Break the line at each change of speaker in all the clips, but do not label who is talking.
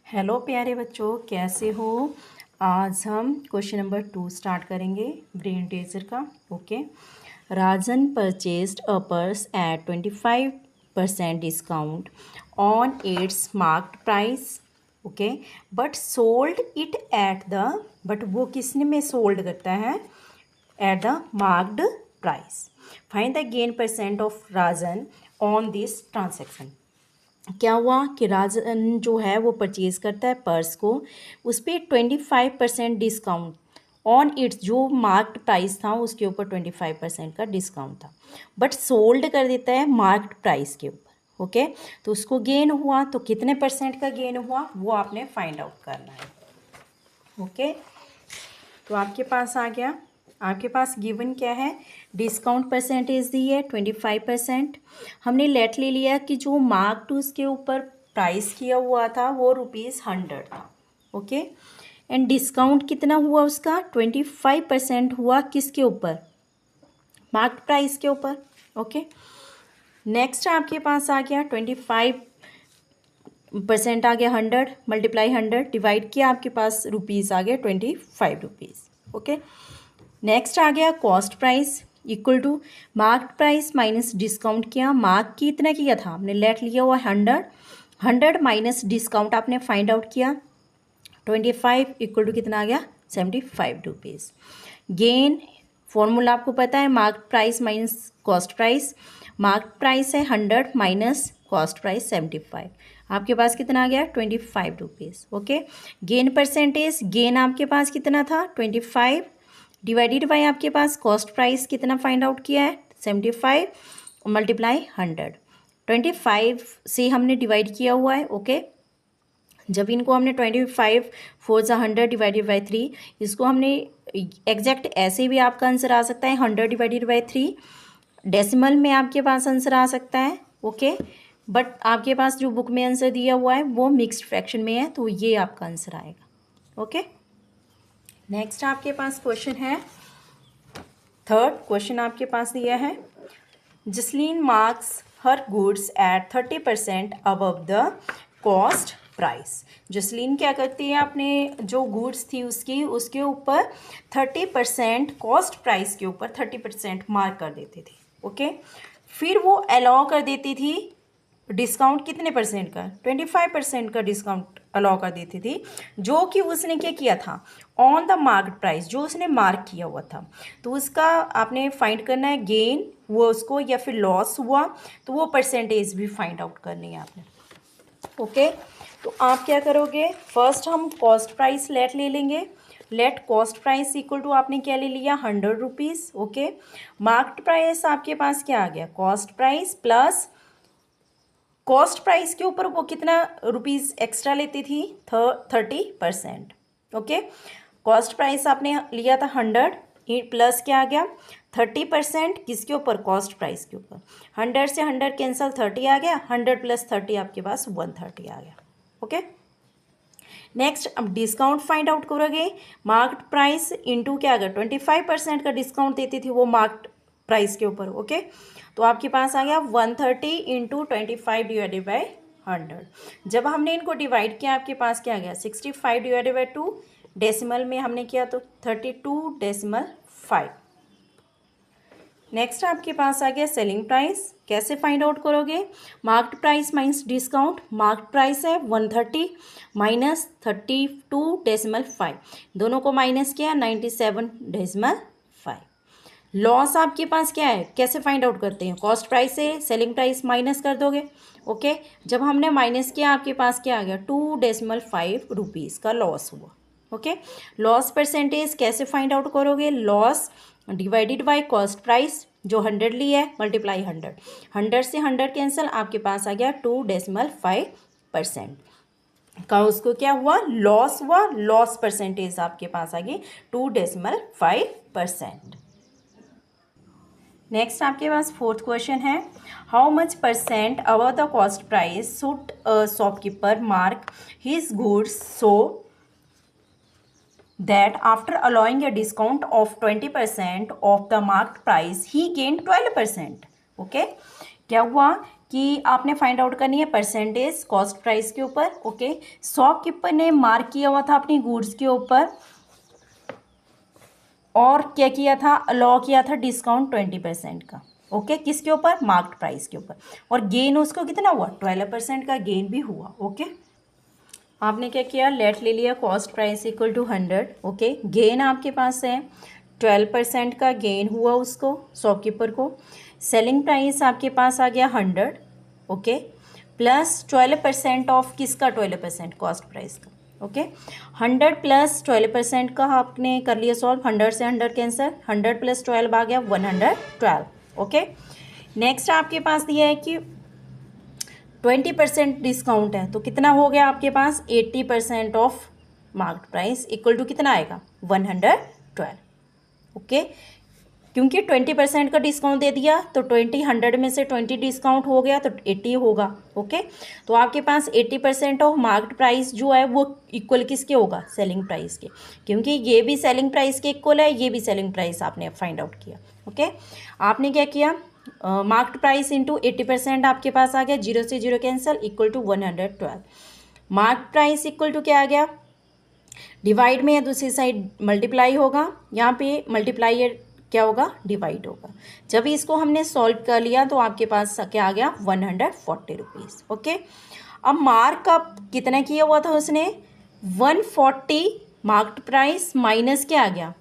Hello प्यारे बच्चों, कैसे हो। आज हम क्वेश्चन नंबर 2 स्टार्ट करेंगे ब्रेन टेजर का। Okay. Rajan purchased a purse at 25% discount on its marked price. Okay. But sold it at the, but वो किसने में सोल्ड करता है, at the marked price. Find the gain percent of Rajan on this transaction. क्या हुआ कि राजन जो है वो परचेज़ करता है पर्स को, उस पर 25% डिस्काउंट ऑन इट्स, जो मार्क्ड प्राइस था उसके ऊपर 25% का डिस्काउंट था, बट सोल्ड कर देता है मार्क्ड प्राइस के ऊपर। ओके। तो उसको गेन हुआ, तो कितने परसेंट का गेन हुआ वो आपने फाइंड आउट करना है। ओके। तो आपके पास आ गया, आपके पास गिवन क्या है, डिस्काउंट परसेंटेज दी है 25%। हमने लेट ले लिया कि जो मार्क टू उसके ऊपर प्राइस किया हुआ था वो ₹100 था। ओके। एंड डिस्काउंट कितना हुआ उसका, 25% हुआ, किसके ऊपर, मार्क प्राइस के ऊपर। ओके। नेक्स्ट आपके पास आ गया 25% आ गया 100 मल्टीप्लाई 100 डिवाइड किया, आपके पास रुपीज़ आ गया 25 रुपीज़। ओके। नेक्स्ट आ गया cost price equal to mark price minus discount किया। मार्क कितना किया था आपने, लेट लिया हुआ 100, 100 माइनस डिस्काउंट आपने फाइंड आउट किया 25 इक्वल टू कितना आ गया 75 रुपीज़। गेन फॉर्मूला आपको पता है, mark price minus cost price. Mark price है 100 माइनस कॉस्ट प्राइस 75, आपके पास कितना आ गया 25 rupees. Okay. Gain percentage, gain आपके पास कितना था 25 डिवाइडेड बाई आपके पास कॉस्ट प्राइस कितना फाइंड आउट किया है 75 मल्टीप्लाई 100। 25 से हमने डिवाइड किया हुआ है। ओके। जब इनको हमने 25 4 100 डिवाइडेड बाई 3, इसको हमने एग्जैक्ट ऐसे भी आपका आंसर आ सकता है 100 डिवाइडेड बाई 3, डेसिमल में आपके पास आंसर आ सकता है। ओके। बट आपके पास जो बुक में आंसर दिया हुआ है वो मिक्स्ड फ्रैक्शन में है, तो ये आपका आंसर आएगा। ओके। नेक्स्ट आपके पास क्वेश्चन है, थर्ड क्वेश्चन आपके पास दिया है, Jasleen marks her goods at 30% above the cost price. Jasleen क्या करती है, अपने जो गुड्स थी उसकी, उसके ऊपर 30% कॉस्ट प्राइस के ऊपर 30% मार्क कर देती थी। ओके। फिर वो अलाउ कर देती थी डिस्काउंट कितने परसेंट का, 25% का डिस्काउंट अलाउ कर देती थी, जो कि उसने क्या किया था, ऑन द मार्केट प्राइस, जो उसने मार्क किया हुआ था। तो उसका आपने फाइंड करना है गेन हुआ उसको या फिर लॉस हुआ, तो वो परसेंटेज भी फाइंड आउट करनी है आपने। ओके। तो आप क्या करोगे, फर्स्ट हम कॉस्ट प्राइस लेट ले लेंगे। Let cost price equal to आपने क्या ले लिया 100 रुपीज़। ओके। मार्क्ड प्राइस आपके पास क्या आ गया, cost price plus cost price के ऊपर वो कितना रुपीज़ एक्स्ट्रा लेती थी 30%। ओके। कॉस्ट प्राइस आपने लिया था 100 प्लस क्या आ गया 30% किसके ऊपर, कॉस्ट प्राइस के ऊपर। 100 से 100 कैंसिल, 30 आ गया, 100 प्लस 30 आपके पास 130 आ गया। ओके। नेक्स्ट अब डिस्काउंट फाइंड आउट करोगे, मार्क्ड प्राइस इंटू क्या आ गया 25% का डिस्काउंट देती थी वो मार्क्ड प्राइस के ऊपर। ओके। तो आपके पास आ गया 130 इंटू 25 डिवाइडेड बाई 100। जब हमने इनको डिवाइड किया आपके पास क्या आ गया 65 डिवाइडेड बाई 2, डेसिमल में हमने किया तो 32.5। नेक्स्ट आपके पास आ गया सेलिंग प्राइस। कैसे फाइंड आउट करोगे, marked price minus discount. Marked price है 130 माइनस 32.5, दोनों को माइनस किया 97.5। लॉस आपके पास क्या है, कैसे फाइंड आउट करते हैं, कॉस्ट प्राइस से सेलिंग प्राइस माइनस कर दोगे। ओके। जब हमने माइनस किया आपके पास क्या आ गया 2.5 रुपीज़ का लॉस हुआ। ओके। लॉस परसेंटेज कैसे फाइंड आउट करोगे, loss divided by cost price, जो 100 ली है मल्टीप्लाई 100, 100 से 100 कैंसिल, आपके पास आ गया 2.5% का उसको क्या हुआ, लॉस हुआ। लॉस परसेंटेज आपके पास आ गई 2.5%। नेक्स्ट आपके पास फोर्थ क्वेश्चन है, how much percent above the cost price should shopkeeper mark his goods so that after allowing a discount of 20% of the marked price he gained 12%। Okay. क्या हुआ कि आपने find out करनी है percentage cost price के ऊपर। Okay, shopkeeper ने mark किया हुआ था अपनी गुड्स के ऊपर और क्या किया था, अलाउ किया था डिस्काउंट 20% का। ओके, किसके ऊपर, मार्क्ड प्राइस के ऊपर। और गेन उसको कितना हुआ, 12% का गेन भी हुआ। ओके, आपने क्या किया, लेट ले लिया cost price equal to 100। Okay, gain आपके पास है 12% का गेन हुआ उसको, शॉपकीपर को। सेलिंग प्राइस आपके पास आ गया 100। ओके, प्लस 12% ऑफ किसका, 12% कॉस्ट प्राइस का। ओके, 100 प्लस 12% का आपने कर लिया सॉल्व। 100 से 100 कैंसर, 100 प्लस 12 आ गया 112। ओके, नेक्स्ट आपके पास दिया है कि 20% डिस्काउंट है, तो कितना हो गया आपके पास, 80% of marked price equal to कितना आएगा, 112। ओके, क्योंकि 20% का डिस्काउंट दे दिया तो 100 में से 20 डिस्काउंट हो गया तो 80 होगा। ओके, तो आपके पास 80% ऑफ मार्केट प्राइस जो है वो इक्वल किसके होगा, सेलिंग प्राइस के, क्योंकि ये भी सेलिंग प्राइस के इक्वल है, ये भी सेलिंग प्राइस आपने फाइंड आउट किया। ओके, आपने क्या किया, मार्केट प्राइस इंटू 80% आपके पास आ गया, 0 से 0 cancel, equal to 112। Market price equal to क्या आ गया, डिवाइड में है, दूसरी साइड मल्टीप्लाई होगा, यहाँ पे मल्टीप्लाई क्या होगा, डिवाइड होगा। जब इसको हमने सॉल्व कर लिया तो आपके पास क्या आ गया, 140 रुपीज़। ओके, अब मार्कअप कितना किया हुआ था उसने, 140 मार्क्ड प्राइस माइनस क्या आ गया,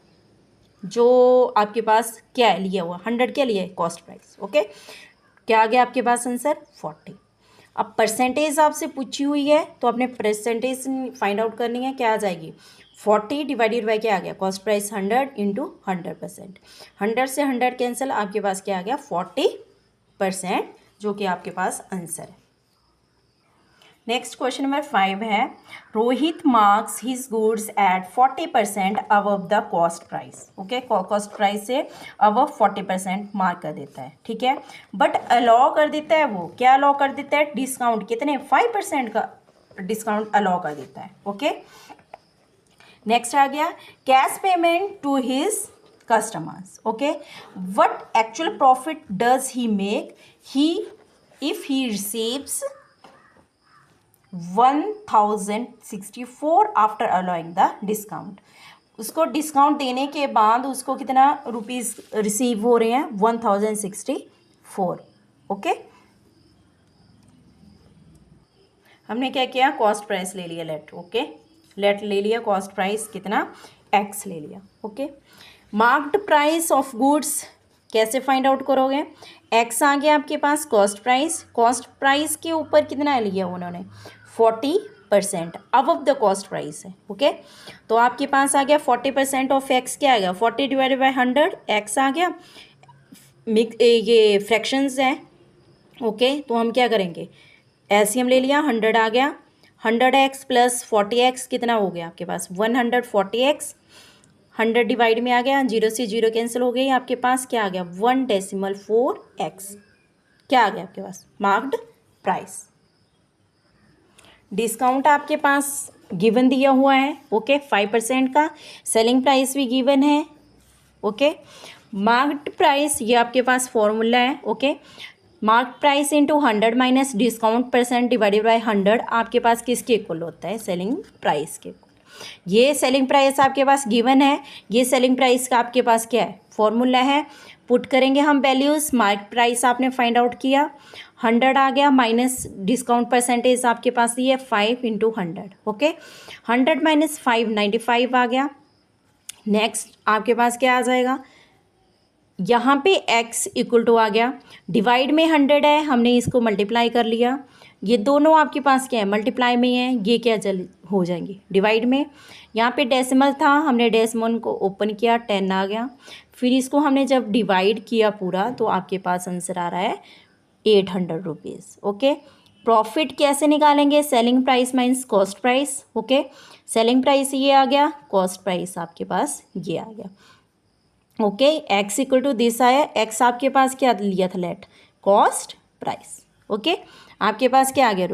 जो आपके पास क्या है लिया हुआ, 100 क्या लिया है, कॉस्ट प्राइस। ओके, क्या आ गया आपके पास आंसर, 40। अब परसेंटेज आपसे पूछी हुई है तो आपने परसेंटेज फाइंड आउट करनी है, क्या आ जाएगी, 40 डिवाइडेड बाई क्या आ गया, कॉस्ट प्राइस 100 इंटू 100%। 100 से 100 कैंसिल, आपके पास क्या आ गया, 40%, जो कि आपके पास आंसर है। नेक्स्ट क्वेश्चन नंबर 5 है, Rohit marks his goods at 40% above the cost price. Okay, cost price से अबव 40% मार्क कर देता है, ठीक है, बट अलाउ कर देता है, वो क्या अलाउ कर देता है, डिस्काउंट कितने, 5% का डिस्काउंट अलाउ कर देता है। ओके, नेक्स्ट आ गया, cash payment to his customers. Okay, what actual profit does he make, he if he receives 1064 after allowing the discount. उसको डिस्काउंट देने के बाद उसको कितना रुपीज़ रिसीव हो रहे हैं, 1064। ओके, हमने क्या किया, कॉस्ट प्राइस ले लिया, लेट। ओके, लेट ले लिया, कॉस्ट प्राइस कितना, एक्स ले लिया। Okay, marked price of goods कैसे फाइंड आउट करोगे, एक्स आ गया आपके पास, कॉस्ट प्राइस के ऊपर कितना लिया उन्होंने, 40% अबव द कॉस्ट प्राइस है। ओके, तो आपके पास आ गया 40% ऑफ एक्स क्या आ गया, 40 डिवाइडेड बाई 100, एक्स आ गया। ये फ्रैक्शंस हैं। ओके, तो हम क्या करेंगे, एलसीएम ले लिया, 100 आ गया, 100x प्लस 40x कितना हो गया आपके पास, 140x। 100 डिवाइड में आ गया, 0 से 0 कैंसिल हो गई, आपके पास क्या आ गया, 1.4x क्या आ गया आपके पास, मार्क्ड प्राइस। डिस्काउंट आपके पास गिवन दिया हुआ है। ओके, 5% का, सेलिंग प्राइस भी गिवन है। ओके, मार्क्ड प्राइस ये आपके पास फॉर्मूला है। Okay, marked price into 100 minus discount percent divided by 100 आपके पास किसके इक्वल होता है, सेलिंग प्राइस के इक्वल। ये सेलिंग प्राइस आपके पास गिवन है, ये सेलिंग प्राइस का आपके पास क्या है, फॉर्मूला है। पुट करेंगे हम वैल्यूज़, मार्केट प्राइस आपने फाइंड आउट किया, 100 आ गया, माइनस डिस्काउंट परसेंटेज आपके पास ये 5 इंटू 100। ओके, 100 माइनस 5 95 आ गया। नेक्स्ट आपके पास क्या आ जाएगा, यहाँ पे x इक्वल टू आ गया, डिवाइड में 100 है, हमने इसको मल्टीप्लाई कर लिया, ये दोनों आपके पास क्या है, मल्टीप्लाई में है, ये क्या चल हो जाएंगे डिवाइड में। यहाँ पे डेसिमल था, हमने डेसिमल को ओपन किया, 10 आ गया, फिर इसको हमने जब डिवाइड किया पूरा तो आपके पास आंसर आ रहा है 800 रुपीज़। ओके, प्रॉफिट कैसे निकालेंगे, selling price minus cost price. Okay, selling price ये आ गया, कॉस्ट प्राइस आपके पास ये आ गया। Okay, x equal to this आया, एक्स आपके पास क्या लिया था, लेट कॉस्ट प्राइस। ओके, आपके पास क्या आ गया,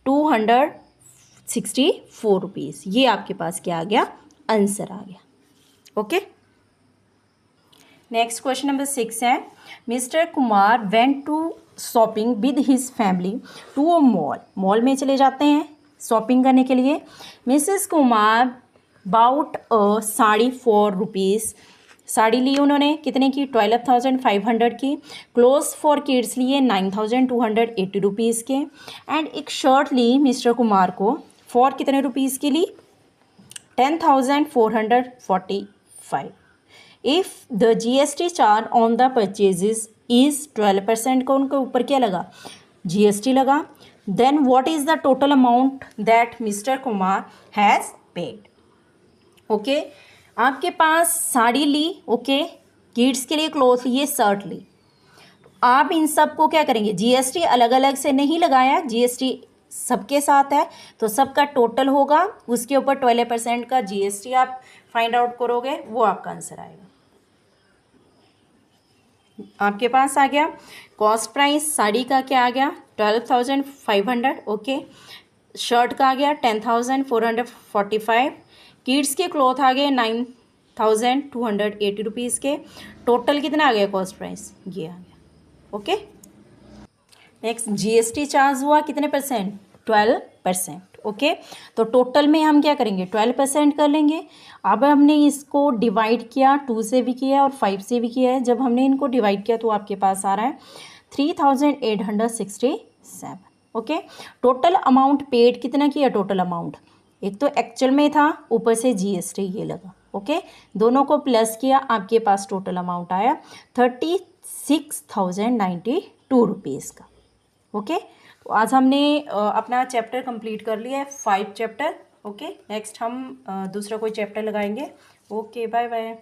264 रुपीज़, ये आपके पास क्या आ गया, आंसर आ गया। ओके, नेक्स्ट क्वेश्चन नंबर 6 है, Mr Kumar went to shopping with his family to a mall. Mall में चले जाते हैं शॉपिंग करने के लिए। Mrs Kumar bought a sari for rupees. Sari ली उन्होंने कितने की, 12,500 की। क्लोथ्स फॉर किड्स लिए 9,280 रुपीज़ के। एंड एक शर्ट ली मिस्टर कुमार को फॉर कितने रुपीज़ की ली, 10,445। If the GST charge on the purchases is 12%, को उनके ऊपर क्या लगा, GST लगा। Then what is the total amount that mister Kumar has paid. Okay, आपके पास साड़ी ली, ओके, किड्स के लिए क्लोथ लिए, शर्ट ली। आप इन सब को क्या करेंगे, GST अलग अलग से नहीं लगाया, GST सबके साथ है, तो सबका टोटल होगा, उसके ऊपर 12% का GST आप फाइंड आउट करोगे, वो आपका आंसर आएगा। आपके पास आ गया कॉस्ट प्राइस, साड़ी का क्या आ गया 12,500, ओके। शर्ट का आ गया 10,445। किड्स के क्लॉथ आ गए 9,280 रुपीज़ के। टोटल कितना आ गया कॉस्ट प्राइस, ये आ गया, ओके। नेक्स्ट GST चार्ज हुआ कितने परसेंट, 12%, ओके। तो टोटल में हम क्या करेंगे, 12% कर लेंगे। अब हमने इसको डिवाइड किया, 2 से भी किया और 5 से भी किया है। जब हमने इनको डिवाइड किया तो आपके पास आ रहा है 3,867, ओके। टोटल अमाउंट पेड कितना किया, टोटल अमाउंट एक तो एक्चुअल में था, ऊपर से GST ये लगा, ओके। दोनों को प्लस किया, आपके पास टोटल अमाउंट आया 36,092 रुपीज़ का, ओके। तो आज हमने अपना चैप्टर कंप्लीट कर लिया है, 5 चैप्टर, ओके। नेक्स्ट हम दूसरा कोई चैप्टर लगाएंगे। Okay, bye bye.